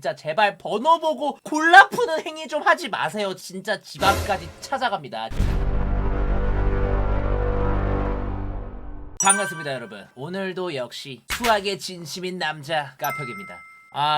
진짜 제발 번호 보고 골라 푸는 행위 좀 하지 마세요. 진짜 집 앞까지 찾아갑니다. 반갑습니다 여러분. 오늘도 역시 수학에 진심인 남자 까벽입니다.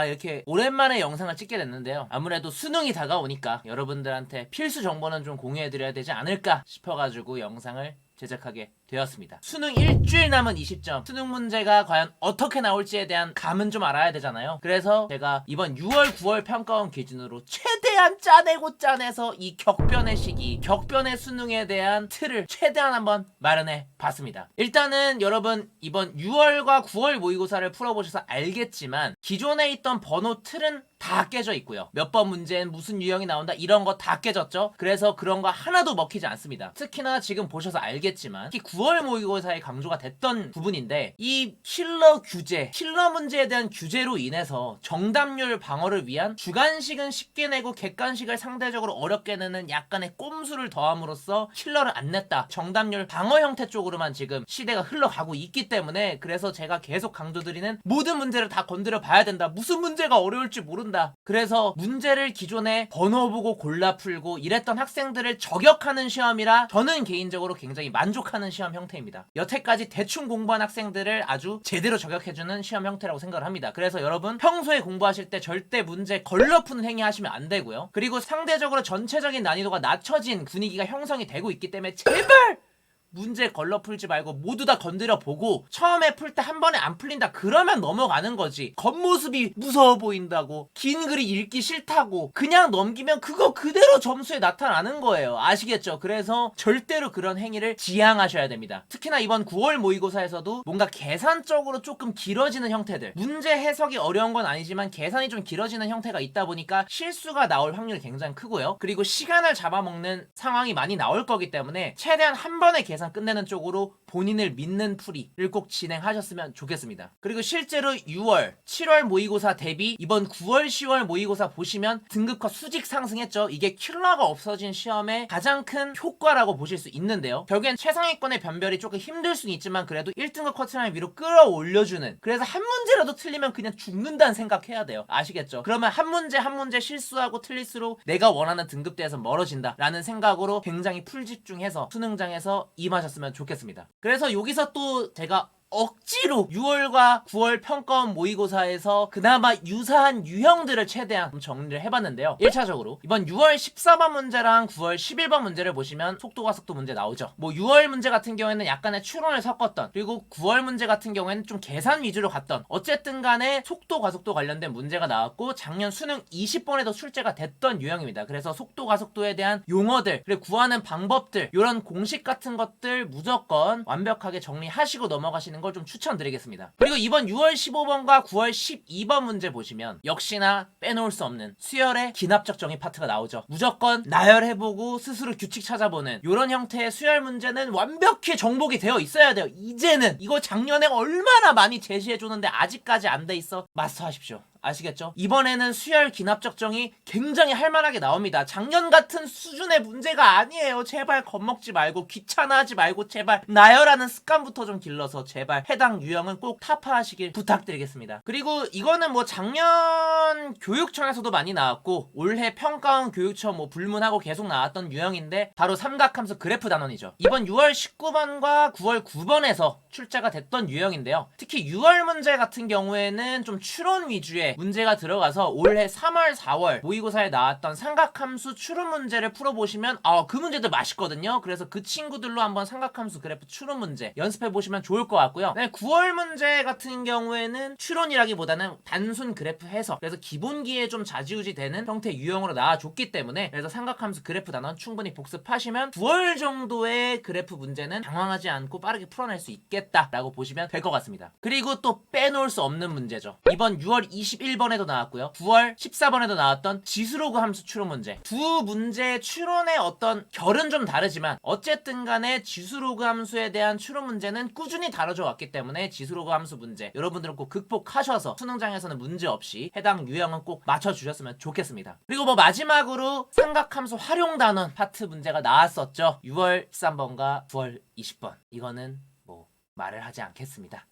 이렇게 오랜만에 영상을 찍게 됐는데요. 아무래도 수능이 다가오니까 여러분들한테 필수 정보는 좀 공유해드려야 되지 않을까 싶어가지고 영상을 제작하게 되었습니다. 수능 일주일 남은 이 시점, 수능 문제가 과연 어떻게 나올지에 대한 감은 좀 알아야 되잖아요. 그래서 제가 이번 6월 9월 평가원 기준으로 최대한 짜내고 짜내서 이 격변의 시기, 격변의 수능에 대한 틀을 최대한 한번 마련해 봤습니다. 일단은 여러분 이번 6월과 9월 모의고사를 풀어보셔서 알겠지만 기존에 있던 번호 틀은 다 깨져 있고요. 몇 번 문제는 무슨 유형이 나온다 이런 거 다 깨졌죠. 그래서 그런 거 하나도 먹히지 않습니다. 특히나 지금 보셔서 알겠지만 특히 9월 모의고사에 강조가 됐던 부분인데 이 킬러 규제, 킬러 문제에 대한 규제로 인해서 정답률 방어를 위한 주관식은 쉽게 내고 객관식을 상대적으로 어렵게 내는 약간의 꼼수를 더함으로써 킬러를 안 냈다. 정답률 방어 형태 쪽으로만 지금 시대가 흘러가고 있기 때문에 그래서 제가 계속 강조드리는 모든 문제를 다 건드려 봐야 된다. 무슨 문제가 어려울지 모른다. 그래서 문제를 기존에 번호 보고 골라 풀고 이랬던 학생들을 저격하는 시험이라 저는 개인적으로 굉장히 만족하는 시험 형태입니다. 여태까지 대충 공부한 학생들을 아주 제대로 저격해주는 시험 형태라고 생각을 합니다. 그래서 여러분 평소에 공부하실 때 절대 문제 걸러 푸는 행위 하시면 안 되고요. 그리고 상대적으로 전체적인 난이도가 낮춰진 분위기가 형성이 되고 있기 때문에 제발 문제 걸러 풀지 말고 모두 다 건드려 보고 처음에 풀 때 한 번에 안 풀린다 그러면 넘어가는 거지. 겉모습이 무서워 보인다고 긴 글이 읽기 싫다고 그냥 넘기면 그거 그대로 점수에 나타나는 거예요. 아시겠죠? 그래서 절대로 그런 행위를 지양하셔야 됩니다. 특히나 이번 9월 모의고사에서도 뭔가 계산적으로 조금 길어지는 형태들, 문제 해석이 어려운 건 아니지만 계산이 좀 길어지는 형태가 있다 보니까 실수가 나올 확률이 굉장히 크고요. 그리고 시간을 잡아먹는 상황이 많이 나올 거기 때문에 최대한 한 번에 계산 끝내는 쪽으로 본인을 믿는 풀이를 꼭 진행하셨으면 좋겠습니다. 그리고 실제로 6월, 7월 모의고사 대비 이번 9월, 10월 모의고사 보시면 등급과 수직 상승했죠. 이게 킬러가 없어진 시험의 가장 큰 효과라고 보실 수 있는데요. 결국엔 최상위권의 변별이 조금 힘들 수는 있지만 그래도 1등급 커트라인 위로 끌어올려주는, 그래서 한 문제라도 틀리면 그냥 죽는다는 생각해야 돼요. 아시겠죠? 그러면 한 문제 한 문제 실수하고 틀릴수록 내가 원하는 등급대에서 멀어진다 라는 생각으로 굉장히 풀집중해서 수능장에서 임하셨으면 좋겠습니다. 그래서 여기서 또 제가 억지로 6월과 9월 평가원 모의고사에서 그나마 유사한 유형들을 최대한 좀 정리를 해봤는데요. 1차적으로 이번 6월 14번 문제랑 9월 11번 문제를 보시면 속도과 속도 문제 나오죠. 뭐 6월 문제 같은 경우에는 약간의 추론을 섞었던, 그리고 9월 문제 같은 경우에는 좀 계산 위주로 갔던, 어쨌든 간에 속도 과속도 관련된 문제가 나왔고 작년 수능 20번에도 출제가 됐던 유형입니다. 그래서 속도 과속도에 대한 용어들, 그리고 구하는 방법들, 이런 공식 같은 것들 무조건 완벽하게 정리하시고 넘어가시는 걸 좀 추천드리겠습니다. 그리고 이번 6월 15번과 9월 12번 문제 보시면 역시나 빼놓을 수 없는 수열의 기납적 정의 파트가 나오죠. 무조건 나열해보고 스스로 규칙 찾아보는 이런 형태의 수열 문제는 완벽히 정복이 되어 있어야 돼요. 이제는 이거 작년에 얼마나 많이 제시해주는데 아직까지 안 돼 있어. 마스터하십시오. 아시겠죠? 이번에는 수열 기납적 정의 굉장히 할만하게 나옵니다. 작년 같은 수준의 문제가 아니에요. 제발 겁먹지 말고 귀찮아하지 말고 제발 나열하는 습관부터 좀 길러서 제발 해당 유형은 꼭 타파하시길 부탁드리겠습니다. 그리고 이거는 뭐 작년 교육청에서도 많이 나왔고 올해 평가원 교육청 뭐 불문하고 계속 나왔던 유형인데 바로 삼각함수 그래프 단원이죠. 이번 6월 19번과 9월 9번에서 출제가 됐던 유형인데요. 특히 6월 문제 같은 경우에는 좀 추론 위주의 문제가 들어가서 올해 3월, 4월 모의고사에 나왔던 삼각함수 추론 문제를 풀어보시면 그 문제도 맛있거든요. 그래서 그 친구들로 한번 삼각함수 그래프 추론 문제 연습해보시면 좋을 것 같고요. 9월 문제 같은 경우에는 추론이라기보다는 단순 그래프 해석, 그래서 기본기에 좀 좌지우지 되는 형태 유형으로 나와줬기 때문에 그래서 삼각함수 그래프 단원 충분히 복습하시면 9월 정도의 그래프 문제는 당황하지 않고 빠르게 풀어낼 수 있겠다라고 보시면 될 것 같습니다. 그리고 또 빼놓을 수 없는 문제죠. 이번 6월 21번에도 나왔고요. 9월 14번에도 나왔던 지수로그 함수 추론 문제. 두 문제의 추론의 어떤 결은 좀 다르지만 어쨌든 간에 지수로그 함수에 대한 추론 문제는 꾸준히 다뤄져 왔기 때문에 지수로그 함수 문제 여러분들은 꼭 극복하셔서 수능장에서는 문제 없이 해당 유형은 꼭 맞춰주셨으면 좋겠습니다. 그리고 뭐 마지막으로 삼각함수 활용 단원 파트 문제가 나왔었죠. 6월 13번과 9월 20번. 이거는 뭐 말을 하지 않겠습니다.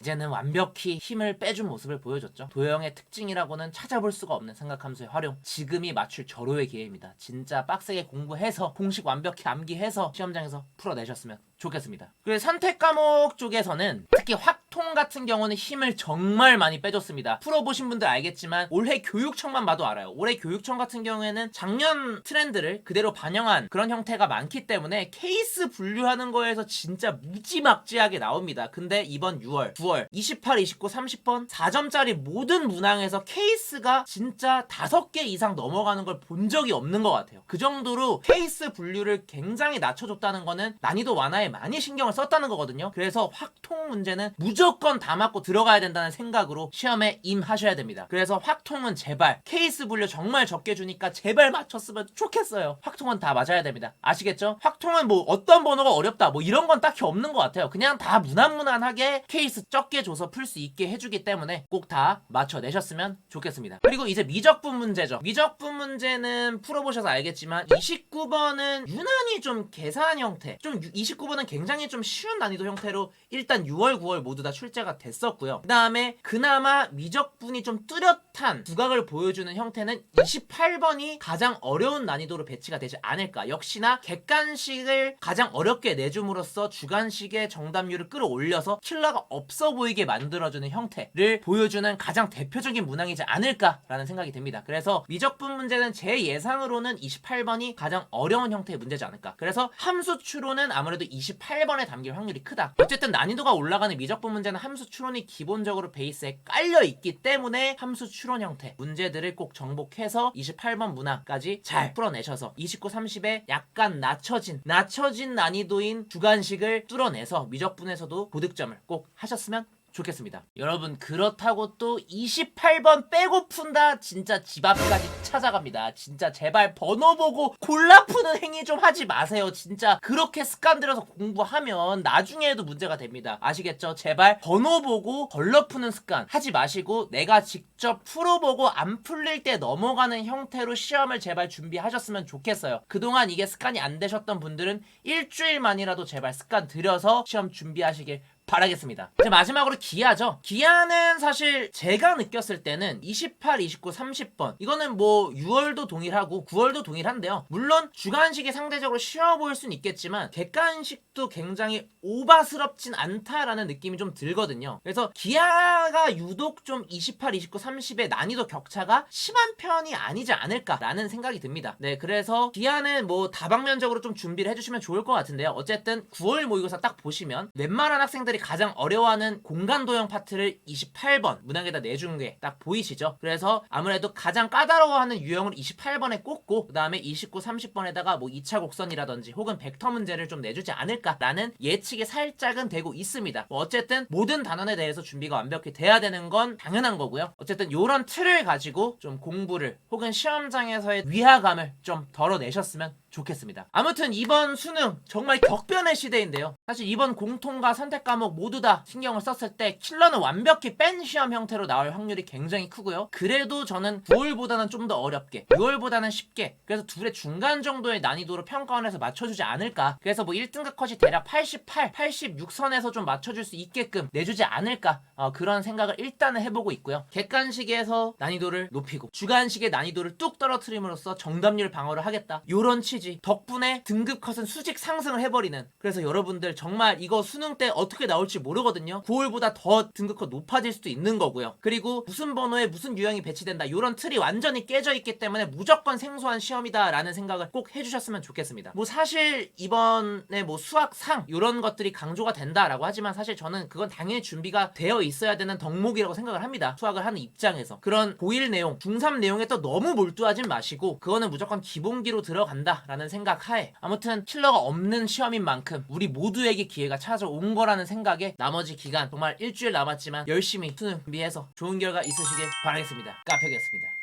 이제는 완벽히 힘을 빼준 모습을 보여줬죠. 도형의 특징이라고는 찾아볼 수가 없는 삼각함수의 활용. 지금이 맞출 절호의 기회입니다. 진짜 빡세게 공부해서 공식 완벽히 암기해서 시험장에서 풀어내셨으면 좋겠습니다. 그리고 선택 과목 쪽에서는 특히 확통 같은 경우는 힘을 정말 많이 빼줬습니다. 풀어보신 분들 알겠지만 올해 교육청만 봐도 알아요. 올해 교육청 같은 경우에는 작년 트렌드를 그대로 반영한 그런 형태가 많기 때문에 케이스 분류하는 거에서 진짜 무지막지하게 나옵니다. 근데 이번 6월, 9월 28, 29, 30번 4점짜리 모든 문항에서 케이스가 진짜 5개 이상 넘어가는 걸 본 적이 없는 것 같아요. 그 정도로 케이스 분류를 굉장히 낮춰줬다는 거는 난이도 완화에 많이 신경을 썼다는 거거든요. 그래서 확통 문제는 무조건 다 맞고 들어가야 된다는 생각으로 시험에 임하셔야 됩니다. 그래서 확통은 제발 케이스 분류 정말 적게 주니까 제발 맞췄으면 좋겠어요. 확통은 다 맞아야 됩니다. 아시겠죠? 확통은 뭐 어떤 번호가 어렵다 뭐 이런 건 딱히 없는 것 같아요. 그냥 다 무난무난하게 케이스 적게 줘서 풀 수 있게 해주기 때문에 꼭 다 맞춰내셨으면 좋겠습니다. 그리고 이제 미적분 문제죠. 미적분 문제는 풀어보셔서 알겠지만 29번은 유난히 좀 계산 형태, 좀 29번은 굉장히 좀 쉬운 난이도 형태로 일단 6월, 9월 모두 다 출제가 됐었고요. 그 다음에 그나마 미적분이 좀 뚜렷한 두각을 보여주는 형태는 28번이 가장 어려운 난이도로 배치가 되지 않을까. 역시나 객관식을 가장 어렵게 내줌으로써 주관식의 정답률을 끌어올려서 킬러가 없어 보이게 만들어주는 형태를 보여주는 가장 대표적인 문항이지 않을까라는 생각이 듭니다. 그래서 미적분 문제는 제 예상으로는 28번이 가장 어려운 형태의 문제지 않을까. 그래서 함수 추론은 아무래도 28번에 담길 확률이 크다. 어쨌든 난이도가 올라가는 미적분 문제는 함수 추론이 기본적으로 베이스에 깔려 있기 때문에 함수 추론 형태 문제들을 꼭 정복해서 28번 문항까지 잘 풀어내셔서 29, 30에 약간 낮춰진 난이도인 주관식을 뚫어내서 미적분에서도 고득점을 꼭 하셨으면 좋겠습니다. 여러분 그렇다고 또 28번 빼고 푼다 진짜 집 앞까지 찾아갑니다. 진짜 제발 번호 보고 골라 푸는 행위 좀 하지 마세요. 진짜 그렇게 습관 들여서 공부하면 나중에도 문제가 됩니다. 아시겠죠? 제발 번호 보고 걸러 푸는 습관 하지 마시고 내가 직접 풀어보고 안 풀릴 때 넘어가는 형태로 시험을 제발 준비하셨으면 좋겠어요. 그동안 이게 습관이 안 되셨던 분들은 일주일만이라도 제발 습관 들여서 시험 준비하시길 바라겠습니다. 이제 마지막으로 기하죠. 기하는 사실 제가 느꼈을 때는 28, 29, 30번 이거는 뭐 6월도 동일하고 9월도 동일한데요. 물론 주관식이 상대적으로 쉬워 보일 수는 있겠지만 객관식도 굉장히 오바스럽진 않다라는 느낌이 좀 들거든요. 그래서 기하가 유독 좀 28, 29, 30의 난이도 격차가 심한 편이 아니지 않을까라는 생각이 듭니다. 네, 그래서 기하는 뭐 다방면적으로 좀 준비를 해주시면 좋을 것 같은데요. 어쨌든 9월 모의고사 딱 보시면 웬만한 학생들이 가장 어려워하는 공간도형 파트를 28번 문항에다 내준 게 딱 보이시죠? 그래서 아무래도 가장 까다로워하는 유형을 28번에 꽂고 그 다음에 29, 30번에다가 뭐 2차 곡선이라든지 혹은 벡터 문제를 좀 내주지 않을까라는 예측이 살짝은 되고 있습니다. 뭐 어쨌든 모든 단원에 대해서 준비가 완벽히 돼야 되는 건 당연한 거고요. 어쨌든 요런 틀을 가지고 좀 공부를 혹은 시험장에서의 위화감을 좀 덜어내셨으면 좋겠습니다. 아무튼 이번 수능 정말 격변의 시대인데요. 사실 이번 공통과 선택 과목 모두 다 신경을 썼을 때 킬러는 완벽히 뺀 시험 형태로 나올 확률이 굉장히 크고요. 그래도 저는 9월보다는 좀 더 어렵게 6월보다는 쉽게 그래서 둘의 중간 정도의 난이도로 평가원에서 맞춰주지 않을까. 그래서 뭐 1등급 컷이 대략 88, 86선에서 좀 맞춰줄 수 있게끔 내주지 않을까 그런 생각을 일단은 해보고 있고요. 객관식에서 난이도를 높이고 주관식의 난이도를 뚝 떨어뜨림으로써 정답률 방어를 하겠다. 요런 취지 덕분에 등급 컷은 수직 상승을 해버리는. 그래서 여러분들 정말 이거 수능 때 어떻게 나올지 모르거든요. 9월보다 더 등급 컷 높아질 수도 있는 거고요. 그리고 무슨 번호에 무슨 유형이 배치된다 요런 틀이 완전히 깨져 있기 때문에 무조건 생소한 시험이다 라는 생각을 꼭 해주셨으면 좋겠습니다. 뭐 사실 이번에 뭐 수학상 요런 것들이 강조가 된다라고 하지만 사실 저는 그건 당연히 준비가 되어 있어야 되는 덕목이라고 생각을 합니다. 수학을 하는 입장에서 그런 고1 내용, 중3 내용에 또 너무 몰두하진 마시고 그거는 무조건 기본기로 들어간다 라는 생각 하에 아무튼 킬러가 없는 시험인 만큼 우리 모두에게 기회가 찾아온 거라는 생각에 나머지 기간 정말 일주일 남았지만 열심히 수능 준비해서 좋은 결과 있으시길 바라겠습니다. 까표기였습니다.